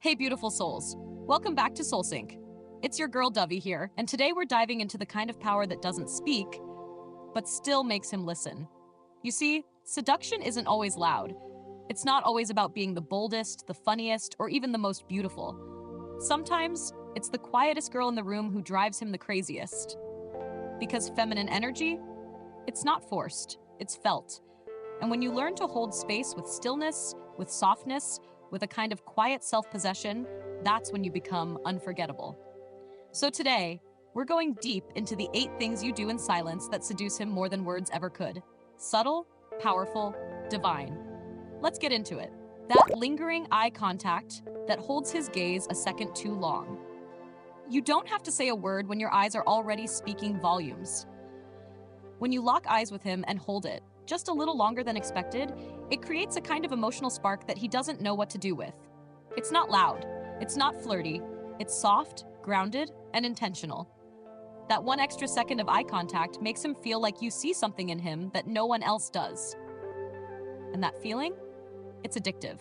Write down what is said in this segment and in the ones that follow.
Hey, beautiful souls. Welcome back to SoulSync. It's your girl Dovey here, and today we're diving into the kind of power that doesn't speak, but still makes him listen. You see, seduction isn't always loud. It's not always about being the boldest, the funniest, or even the most beautiful. Sometimes, it's the quietest girl in the room who drives him the craziest. Because feminine energy, it's not forced, it's felt. And when you learn to hold space with stillness, with softness, with a kind of quiet self-possession, that's when you become unforgettable. So today, we're going deep into the 8 things you do in silence that seduce him more than words ever could. Subtle, powerful, divine. Let's get into it. That lingering eye contact that holds his gaze a second too long. You don't have to say a word when your eyes are already speaking volumes. When you lock eyes with him and hold it, just a little longer than expected, it creates a kind of emotional spark that he doesn't know what to do with. It's not loud, it's not flirty, it's soft, grounded, and intentional. That one extra second of eye contact makes him feel like you see something in him that no one else does. And that feeling? It's addictive.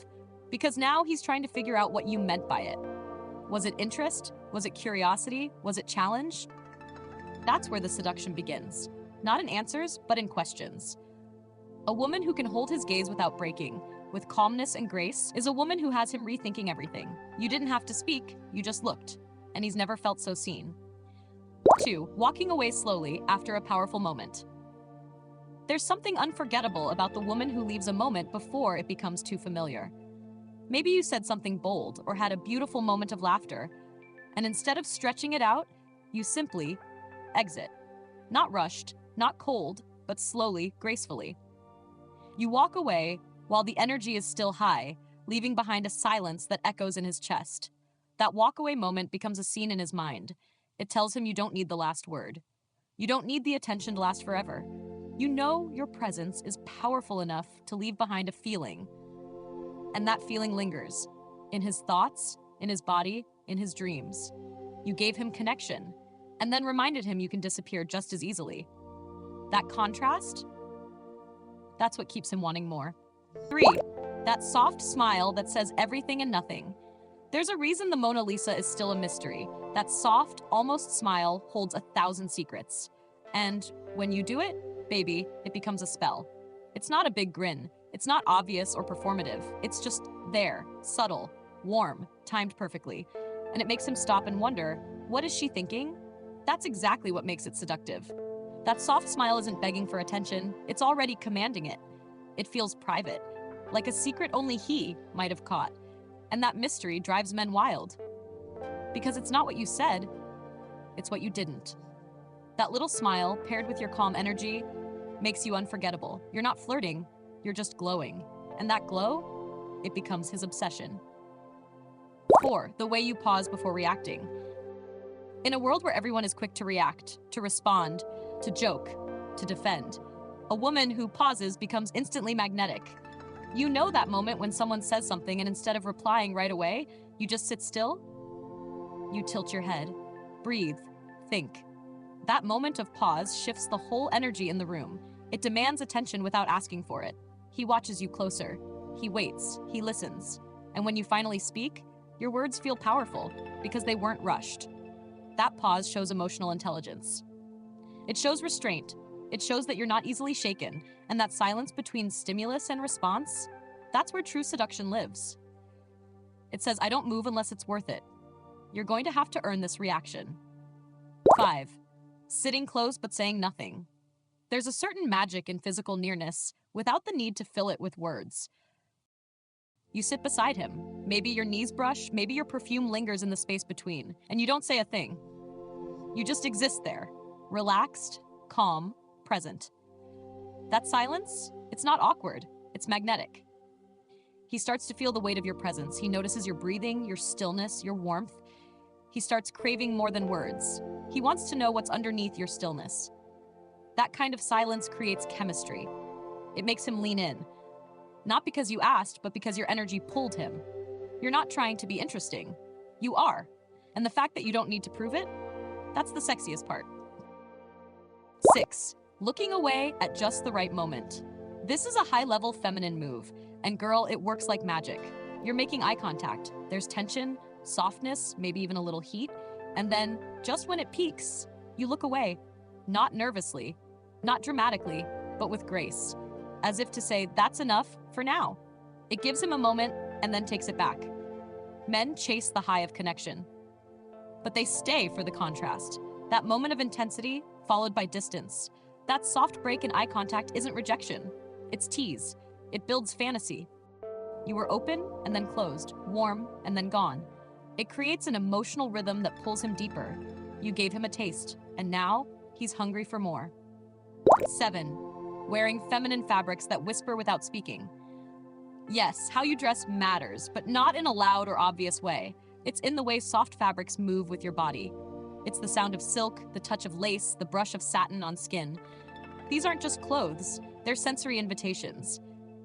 Because now he's trying to figure out what you meant by it. Was it interest? Was it curiosity? Was it challenge? That's where the seduction begins. Not in answers, but in questions. A woman who can hold his gaze without breaking, with calmness and grace, is a woman who has him rethinking everything. You didn't have to speak, you just looked. And he's never felt so seen. 2. Walking away slowly after a powerful moment. There's something unforgettable about the woman who leaves a moment before it becomes too familiar. Maybe you said something bold or had a beautiful moment of laughter, and instead of stretching it out, you simply exit. Not rushed, not cold, but slowly, gracefully. You walk away while the energy is still high, leaving behind a silence that echoes in his chest. That walk-away moment becomes a scene in his mind. It tells him you don't need the last word. You don't need the attention to last forever. You know your presence is powerful enough to leave behind a feeling. And that feeling lingers. In his thoughts, in his body, in his dreams. You gave him connection, and then reminded him you can disappear just as easily. That contrast? That's what keeps him wanting more. 3. That soft smile that says everything and nothing. There's a reason the Mona Lisa is still a mystery. That soft, almost smile holds 1,000 secrets. And when you do it, baby, it becomes a spell. It's not a big grin. It's not obvious or performative. It's just there, subtle, warm, timed perfectly. And it makes him stop and wonder, what is she thinking? That's exactly what makes it seductive. That soft smile isn't begging for attention, it's already commanding it. It feels private, like a secret only he might have caught. And that mystery drives men wild. Because it's not what you said, it's what you didn't. That little smile, paired with your calm energy, makes you unforgettable. You're not flirting, you're just glowing. And that glow, it becomes his obsession. 4. The way you pause before reacting. In a world where everyone is quick to react, to respond, to joke, to defend, a woman who pauses becomes instantly magnetic. You know that moment when someone says something and instead of replying right away, you just sit still? You tilt your head, breathe, think. That moment of pause shifts the whole energy in the room. It demands attention without asking for it. He watches you closer. He waits. He listens. And when you finally speak, your words feel powerful because they weren't rushed. That pause shows emotional intelligence. It shows restraint. It shows that you're not easily shaken, and that silence between stimulus and response, that's where true seduction lives. It says, I don't move unless it's worth it. You're going to have to earn this reaction. 5. Sitting close but saying nothing. There's a certain magic in physical nearness without the need to fill it with words. You sit beside him. Maybe your knees brush, maybe your perfume lingers in the space between, and you don't say a thing. You just exist there, relaxed, calm, present. That silence, it's not awkward, it's magnetic. He starts to feel the weight of your presence. He notices your breathing, your stillness, your warmth. He starts craving more than words. He wants to know what's underneath your stillness. That kind of silence creates chemistry. It makes him lean in. Not because you asked, but because your energy pulled him. You're not trying to be interesting. You are. And the fact that you don't need to prove it, that's the sexiest part. 6. Looking away at just the right moment. This is a high-level feminine move, and girl, it works like magic. You're making eye contact. There's tension, softness, maybe even a little heat. And then, just when it peaks, you look away. Not nervously, not dramatically, but with grace. As if to say, that's enough for now. It gives him a moment and then takes it back. Men chase the high of connection, but they stay for the contrast. That moment of intensity followed by distance. That soft break in eye contact isn't rejection. It's tease. It builds fantasy. You were open and then closed, warm and then gone. It creates an emotional rhythm that pulls him deeper. You gave him a taste, and now he's hungry for more. 7. Wearing feminine fabrics that whisper without speaking. Yes, how you dress matters, but not in a loud or obvious way. It's in the way soft fabrics move with your body. It's the sound of silk, the touch of lace, the brush of satin on skin. These aren't just clothes, they're sensory invitations.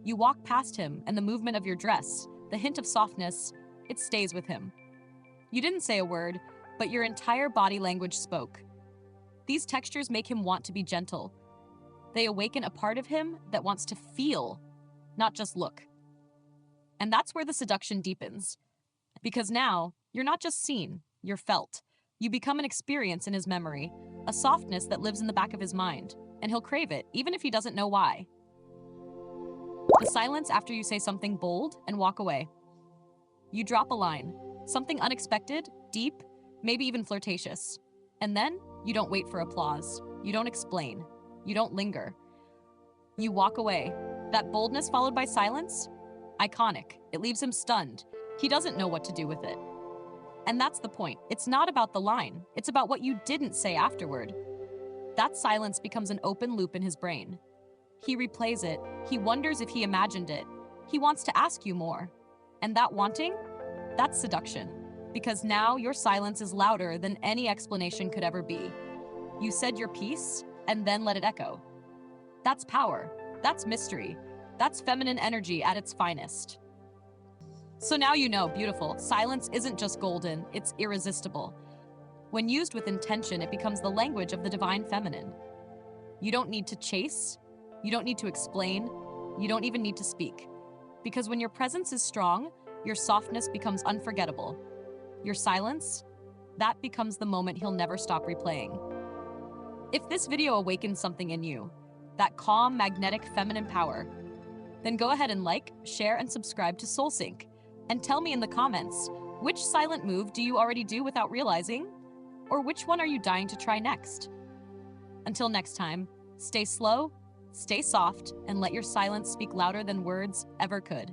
You walk past him, and the movement of your dress, the hint of softness, it stays with him. You didn't say a word, but your entire body language spoke. These textures make him want to be gentle. They awaken a part of him that wants to feel, not just look. And that's where the seduction deepens. Because now, you're not just seen, you're felt. You become an experience in his memory, a softness that lives in the back of his mind, and he'll crave it, even if he doesn't know why. The silence after you say something bold and walk away. You drop a line, something unexpected, deep, maybe even flirtatious. And then, you don't wait for applause. You don't explain. You don't linger. You walk away. That boldness followed by silence? Iconic. It leaves him stunned. He doesn't know what to do with it. And that's the point. It's not about the line. It's about what you didn't say afterward. That silence becomes an open loop in his brain. He replays it. He wonders if he imagined it. He wants to ask you more. And that wanting? That's seduction. Because now your silence is louder than any explanation could ever be. You said your piece, and then let it echo. That's power. That's mystery. That's feminine energy at its finest. So now you know, beautiful, silence isn't just golden, it's irresistible. When used with intention, it becomes the language of the divine feminine. You don't need to chase, you don't need to explain, you don't even need to speak. Because when your presence is strong, your softness becomes unforgettable. Your silence, that becomes the moment he'll never stop replaying. If this video awakens something in you, that calm, magnetic, feminine power, then go ahead and like, share, and subscribe to SoulSync. And tell me in the comments, which silent move do you already do without realizing? Or which one are you dying to try next? Until next time, stay slow, stay soft, and let your silence speak louder than words ever could.